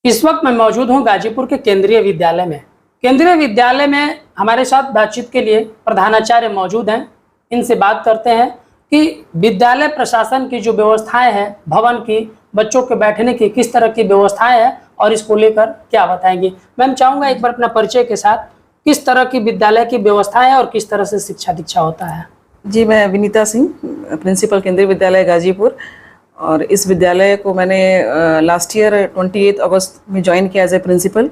इस वक्त मैं मौजूद हूं गाजीपुर के केंद्रीय विद्यालय में। केंद्रीय विद्यालय में हमारे साथ बातचीत के लिए प्रधानाचार्य मौजूद हैं। इनसे बात करते हैं कि विद्यालय प्रशासन की जो व्यवस्थाएं हैं, भवन की, बच्चों के बैठने की किस तरह की व्यवस्थाएं हैं और इसको लेकर क्या बताएंगे। मैं चाहूँगा एक बार अपना परिचय के साथ किस तरह की विद्यालय की व्यवस्थाएं है और किस तरह से शिक्षा दीक्षा होता है। जी, मैं विनीता सिंह, प्रिंसिपल केंद्रीय विद्यालय गाजीपुर। और इस विद्यालय को मैंने लास्ट ईयर 28 अगस्त में ज्वाइन किया एज ए प्रिंसिपल।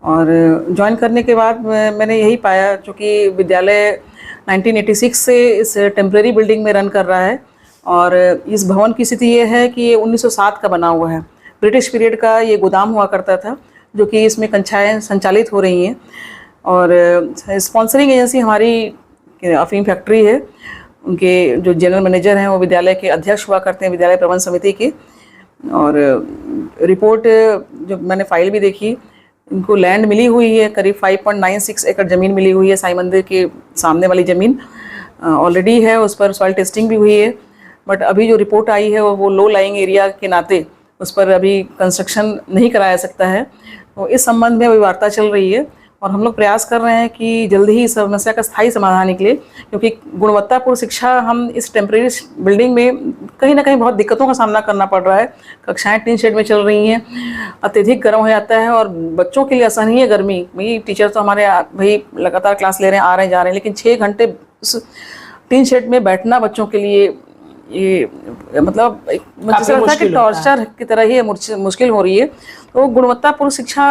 और ज्वाइन करने के बाद मैंने यही पाया, चूँकि विद्यालय 1986 से इस टेम्प्रेरी बिल्डिंग में रन कर रहा है और इस भवन की स्थिति ये है कि ये 1907 का बना हुआ है। ब्रिटिश पीरियड का ये गोदाम हुआ करता था, जो कि इसमें कक्षाएँ संचालित हो रही हैं। और स्पॉन्सरिंग एजेंसी हमारी अफीम फैक्ट्री है। उनके जो जनरल मैनेजर हैं वो विद्यालय के अध्यक्ष हुआ करते हैं, विद्यालय प्रबंध समिति के। और रिपोर्ट जो मैंने फाइल भी देखी, इनको लैंड मिली हुई है, करीब 5.96 एकड़ ज़मीन मिली हुई है। साईं मंदिर के सामने वाली ज़मीन ऑलरेडी है, उस पर सॉइल टेस्टिंग भी हुई है। बट अभी जो रिपोर्ट आई है वो लो लाइंग एरिया के नाते उस पर अभी कंस्ट्रक्शन नहीं कराया सकता है। तो इस संबंध में अभी वार्ता चल रही है और हम लोग प्रयास कर रहे हैं कि जल्दी ही समस्या का स्थायी समाधान निकले, क्योंकि गुणवत्तापूर्ण शिक्षा हम इस टेम्प्रेरी बिल्डिंग में कहीं ना कहीं बहुत दिक्कतों का सामना करना पड़ रहा है। कक्षाएं टीन शेड में चल रही हैं, अत्यधिक गर्म हो जाता है और बच्चों के लिए असहनीय गर्मी। भाई टीचर तो हमारे भाई लगातार क्लास ले रहे हैं, आ रहे हैं, जा रहे हैं, लेकिन 6 घंटे उस टीन शेड में बैठना बच्चों के लिए ये मतलब मुझे लगता है कि टॉर्चर की तरह ही मुश्किल हो रही है। तो गुणवत्तापूर्ण शिक्षा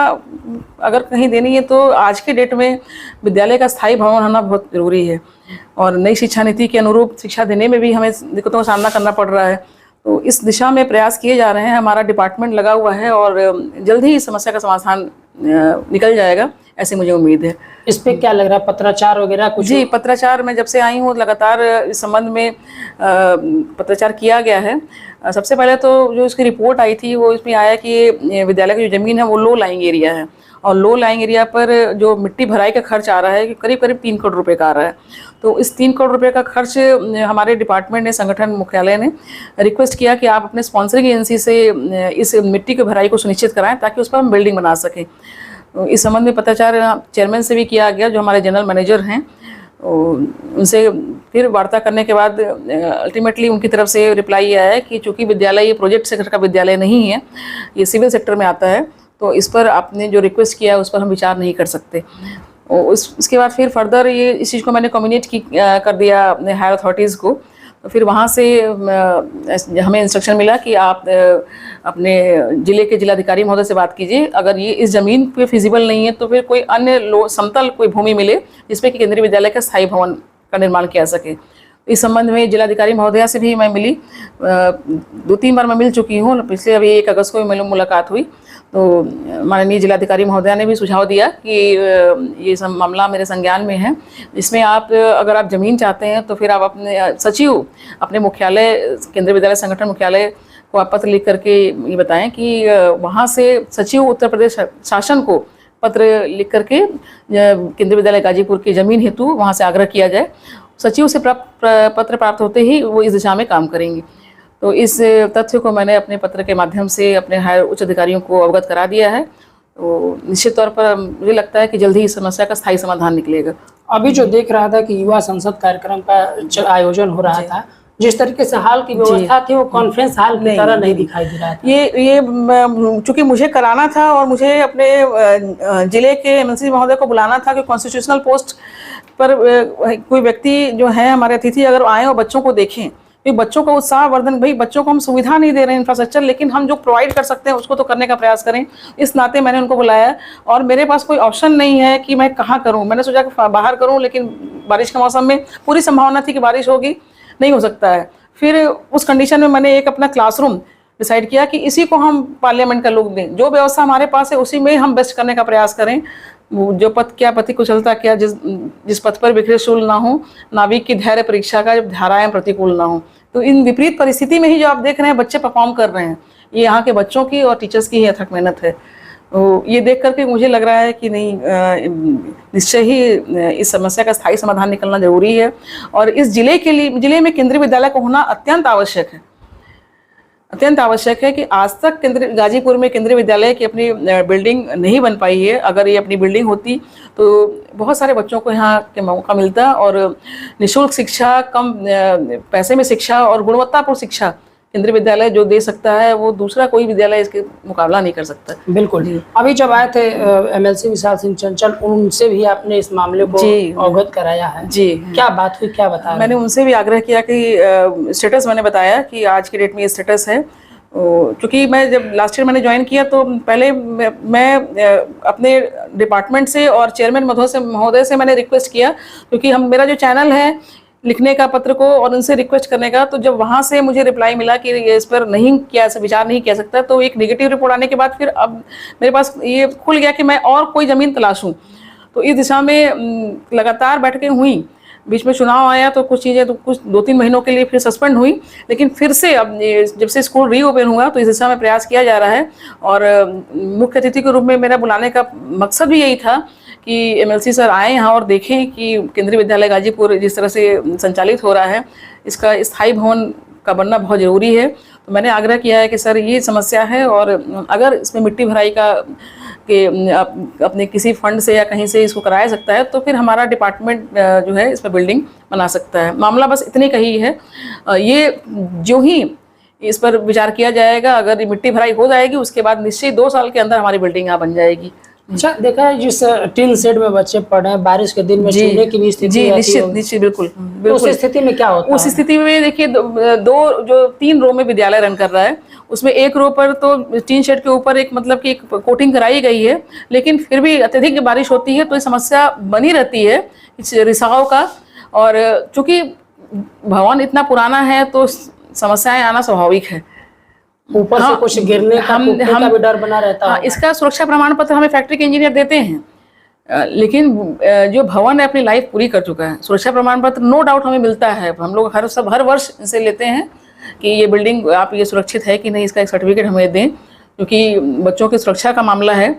अगर कहीं देनी है तो आज के डेट में विद्यालय का स्थायी भवन होना बहुत ज़रूरी है। और नई शिक्षा नीति के अनुरूप शिक्षा देने में भी हमें दिक्कतों का सामना करना पड़ रहा है। तो इस दिशा में प्रयास किए जा रहे हैं, हमारा डिपार्टमेंट लगा हुआ है और जल्द ही इस समस्या का समाधान निकल जाएगा, ऐसी मुझे उम्मीद है। इस पे क्या लग रहा है, पत्राचार वगैरह कुछ? जी, पत्राचार मैं जब से आई हूँ लगातार इस संबंध में पत्राचार किया गया है। सबसे पहले तो जो इसकी रिपोर्ट आई थी वो इसमें आया कि विद्यालय की जो ज़मीन है वो लो लाइंग एरिया है और लो लाइंग एरिया पर जो मिट्टी भराई का खर्च आ रहा है करीब 3 करोड़ रुपए का आ रहा है। तो इस 3 करोड़ रुपए का खर्च हमारे डिपार्टमेंट ने, संगठन मुख्यालय ने रिक्वेस्ट किया कि आप अपने स्पॉन्सरिंग एजेंसी से इस मिट्टी की भराई को सुनिश्चित कराएं ताकि उस पर हम बिल्डिंग बना सकें। तो इस संबंध में पत्राचार चेयरमैन से भी किया गया, जो हमारे जनरल मैनेजर हैं। उनसे फिर वार्ता करने के बाद अल्टीमेटली उनकी तरफ से रिप्लाई आया है कि चूँकि विद्यालय ये प्रोजेक्ट सेक्टर का विद्यालय नहीं है, ये सिविल सेक्टर में आता है, तो इस पर आपने जो रिक्वेस्ट किया है उस पर हम विचार नहीं कर सकते। उसके बाद फिर फर्दर ये इस चीज़ को मैंने कम्युनिकेट कर दिया अपने हायर अथॉरिटीज़ को। तो फिर वहाँ से हमें इंस्ट्रक्शन मिला कि आप अपने ज़िले के जिलाधिकारी महोदय से बात कीजिए, अगर ये इस ज़मीन पे फिजिबल नहीं है तो फिर कोई अन्य समतल कोई भूमि मिले जिसपे कि केंद्रीय विद्यालय का स्थायी भवन का निर्माण किया सके। इस संबंध में जिलाधिकारी महोदया से भी मैं मिली, 2-3 बार मैं मिल चुकी हूँ। पिछले अभी 1 अगस्त को भी मुलाकात हुई। तो माननीय जिलाधिकारी महोदया ने भी सुझाव दिया कि ये सब मामला मेरे संज्ञान में है, इसमें आप अगर आप ज़मीन चाहते हैं तो फिर आप अपने सचिव, अपने मुख्यालय, केंद्रीय विद्यालय संगठन मुख्यालय को आप पत्र लिख करके ये बताएं कि वहाँ से सचिव उत्तर प्रदेश शासन को पत्र लिख करके केंद्रीय विद्यालय गाजीपुर की ज़मीन हेतु वहाँ से आग्रह किया जाए। सचिव से पत्र प्राप्त होते ही वो इस दिशा में काम करेंगे। तो इस तथ्य को मैंने अपने पत्र के माध्यम से अपने हायर उच्च अधिकारियों को अवगत करा दिया है। तो निश्चित तौर पर मुझे लगता है कि जल्द ही इस समस्या का स्थायी समाधान निकलेगा। अभी जो देख रहा था कि युवा संसद कार्यक्रम का आयोजन हो रहा था, जिस तरीके से हाल की व्यवस्था थी वो कॉन्फ्रेंस हॉल की तरह नहीं दिखाई दे रहा था। ये चूंकि मुझे कराना था और मुझे अपने जिले के एमएलसी महोदय को बुलाना था कि कॉन्स्टिट्यूशनल पोस्ट पर कोई व्यक्ति जो है हमारे अतिथि अगर आए और बच्चों को देखें, तो बच्चों का उत्साहवर्धन, भाई बच्चों को हम सुविधा नहीं दे रहे हैं इंफ्रास्ट्रक्चर, लेकिन हम जो प्रोवाइड कर सकते हैं उसको तो करने का प्रयास करें। इस नाते मैंने उनको बुलाया और मेरे पास कोई ऑप्शन नहीं है कि मैं कहाँ करूँ। मैंने सोचा कि बाहर करूँ, लेकिन बारिश के मौसम में पूरी संभावना थी कि बारिश होगी, नहीं हो सकता है। फिर उस कंडीशन में मैंने एक अपना क्लासरूम डिसाइड किया कि इसी को हम पार्लियामेंट का लुक दें, जो व्यवस्था हमारे पास है उसी में हम बेस्ट करने का प्रयास करें। जो पथ क्या पति कुशलता क्या, जिस पथ पर बिखरे शूल ना हो, नाविक की धैर्य परीक्षा का जब धाराएं प्रतिकूल ना हो। तो इन विपरीत परिस्थिति में ही जो आप देख रहे हैं बच्चे परफॉर्म कर रहे हैं, ये यहाँ के बच्चों की और टीचर्स की ही अथक मेहनत है। तो ये देख करके मुझे लग रहा है कि नहीं, निश्चय ही इस समस्या का स्थायी समाधान निकलना जरूरी है और इस जिले के लिए, जिले में केंद्रीय विद्यालय का होना अत्यंत आवश्यक है। अत्यंत आवश्यक है कि आज तक केंद्रीय गाजीपुर में केंद्रीय विद्यालय की अपनी बिल्डिंग नहीं बन पाई है। अगर ये अपनी बिल्डिंग होती तो बहुत सारे बच्चों को यहाँ के मौका मिलता और निःशुल्क शिक्षा, कम पैसे में शिक्षा और गुणवत्तापूर्ण शिक्षा केंद्रीय विद्यालय जो दे सकता है वो दूसरा कोई विद्यालय इसके मुकाबला नहीं कर सकता। बिल्कुल। अभी जब आए थे एमएलसी विशाल सिंह चंचल, उनसे भी आपने इस मामले को अवगत कराया है जी। क्या बात हुई, क्या बताया? मैंने उनसे भी आग्रह किया कि स्टेटस मैंने बताया कि आज की डेट में ये स्टेटस है। क्योंकि मैं जब लास्ट ईयर मैंने ज्वाइन किया तो पहले मैं अपने डिपार्टमेंट से और चेयरमैन महोदय से मैंने रिक्वेस्ट किया, क्योंकि मेरा जो चैनल है लिखने का पत्र को और उनसे रिक्वेस्ट करने का, तो जब वहाँ से मुझे रिप्लाई मिला कि ये इस पर नहीं किया, विचार नहीं किया सकता, तो एक नेगेटिव रिपोर्ट आने के बाद फिर अब मेरे पास ये खुल गया कि मैं और कोई ज़मीन तलाशूं। तो इस दिशा में लगातार बैठकें हुई। बीच में चुनाव आया तो कुछ चीज़ें तो कुछ 2-3 महीनों के लिए फिर सस्पेंड हुई, लेकिन फिर से अब जब से स्कूल रीओपन हुआ तो इस दिशा में प्रयास किया जा रहा है। और मुख्य अतिथि के रूप में मेरा बुलाने का मकसद भी यही था कि एमएलसी सर आए यहाँ और देखें कि केंद्रीय विद्यालय गाजीपुर जिस तरह से संचालित हो रहा है, इसका स्थायी भवन का बनना बहुत ज़रूरी है। तो मैंने आग्रह किया है कि सर ये समस्या है और अगर इसमें मिट्टी भराई का कि अपने किसी फंड से या कहीं से इसको कराया सकता है तो फिर हमारा डिपार्टमेंट जो है इस पर बिल्डिंग बना सकता है। मामला बस इतने का ही है। ये जो ही इस पर विचार किया जाएगा, अगर मिट्टी भराई हो जाएगी उसके बाद निश्चित 2 साल के अंदर हमारी बिल्डिंग यहाँ बन जाएगी। अच्छा, देखा है जिस टीन शेड में बच्चे पढ़ रहे हैं, बारिश के दिन में चूने की भी स्थिति जी, निश्चित बिल्कुल। तो उस स्थिति में क्या होता है? उस स्थिति में देखिए 3 रो में विद्यालय रन कर रहा है, उसमें एक रो पर तो टीन शेड के ऊपर एक मतलब कि एक कोटिंग कराई गई है, लेकिन फिर भी अत्यधिक बारिश होती है तो ये समस्या बनी रहती है इस रिसाव का। और चूंकि भवन इतना पुराना है तो समस्याएं आना स्वाभाविक है। ऊपर से कुछ गिरने का का भी डर बना रहता है। इसका सुरक्षा प्रमाण पत्र हमें फैक्ट्री के इंजीनियर देते हैं, लेकिन जो भवन है अपनी लाइफ पूरी कर चुका है। सुरक्षा प्रमाण पत्र नो डाउट हमें मिलता है, हम लोग हर वर्ष इनसे लेते हैं कि ये बिल्डिंग आप ये सुरक्षित है कि नहीं, इसका एक सर्टिफिकेट हमें दें, क्योंकि बच्चों की सुरक्षा का मामला है।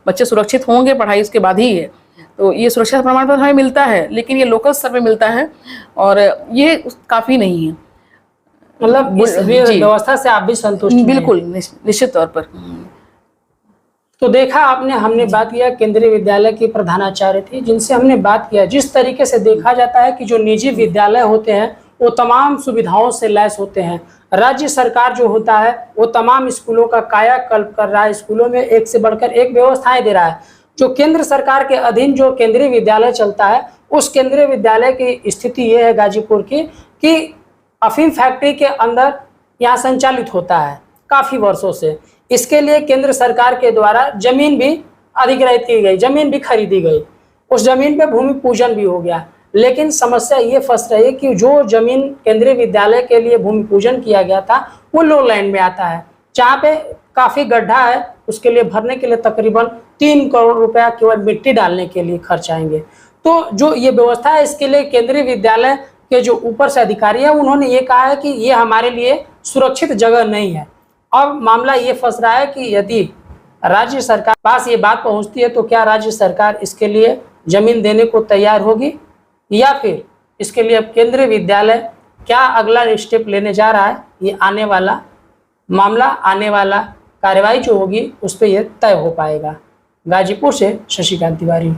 बच्चे सुरक्षित होंगे पढ़ाई उसके बाद ही है, तो ये सुरक्षा प्रमाण पत्र हमें मिलता है, लेकिन ये लोकल स्तर पर मिलता है और ये काफ़ी नहीं है। मतलब इस व्यवस्था से आप भी संतुष्ट? बिल्कुल, निश्चित तौर पर। तो देखा आपने, हमने बात किया केंद्रीय विद्यालय की प्रधानाचार्य थी जिनसे हमने बात किया। जिस तरीके से देखा जाता है कि जो निजी विद्यालय होते हैं वो तमाम सुविधाओं से लैस होते हैं। राज्य सरकार जो होता है वो तमाम स्कूलों का कायाकल्प कर रहा है, स्कूलों में एक से बढ़कर एक व्यवस्थाएं दे रहा है। जो केंद्र सरकार के अधीन जो केंद्रीय विद्यालय चलता है, उस केंद्रीय विद्यालय की स्थिति ये है गाजीपुर की कि अफीम फैक्ट्री के अंदर यहाँ संचालित होता है काफ़ी वर्षों से। इसके लिए केंद्र सरकार के द्वारा जमीन भी अधिग्रहित की गई, जमीन भी खरीदी गई, उस जमीन पे भूमि पूजन भी हो गया। लेकिन समस्या ये फंस रही है कि जो जमीन केंद्रीय विद्यालय के लिए भूमि पूजन किया गया था वो लो लैंड में आता है, जहाँ पे काफ़ी गड्ढा है। उसके लिए भरने के लिए तकरीबन 3 करोड़ रुपया केवल मिट्टी डालने के लिए खर्च आएंगे। तो जो ये व्यवस्था है इसके लिए केंद्रीय विद्यालय के जो ऊपर से अधिकारी है उन्होंने ये कहा है कि ये हमारे लिए सुरक्षित जगह नहीं है। अब मामला ये फंस रहा है कि यदि राज्य सरकार पास ये बात पहुंचती है तो क्या राज्य सरकार इसके लिए जमीन देने को तैयार होगी, या फिर इसके लिए अब केंद्रीय विद्यालय क्या अगला स्टेप लेने जा रहा है, ये आने वाला मामला, आने वाला कार्रवाई जो होगी उस पर यह तय हो पाएगा। गाजीपुर से शशिकांत तिवारी।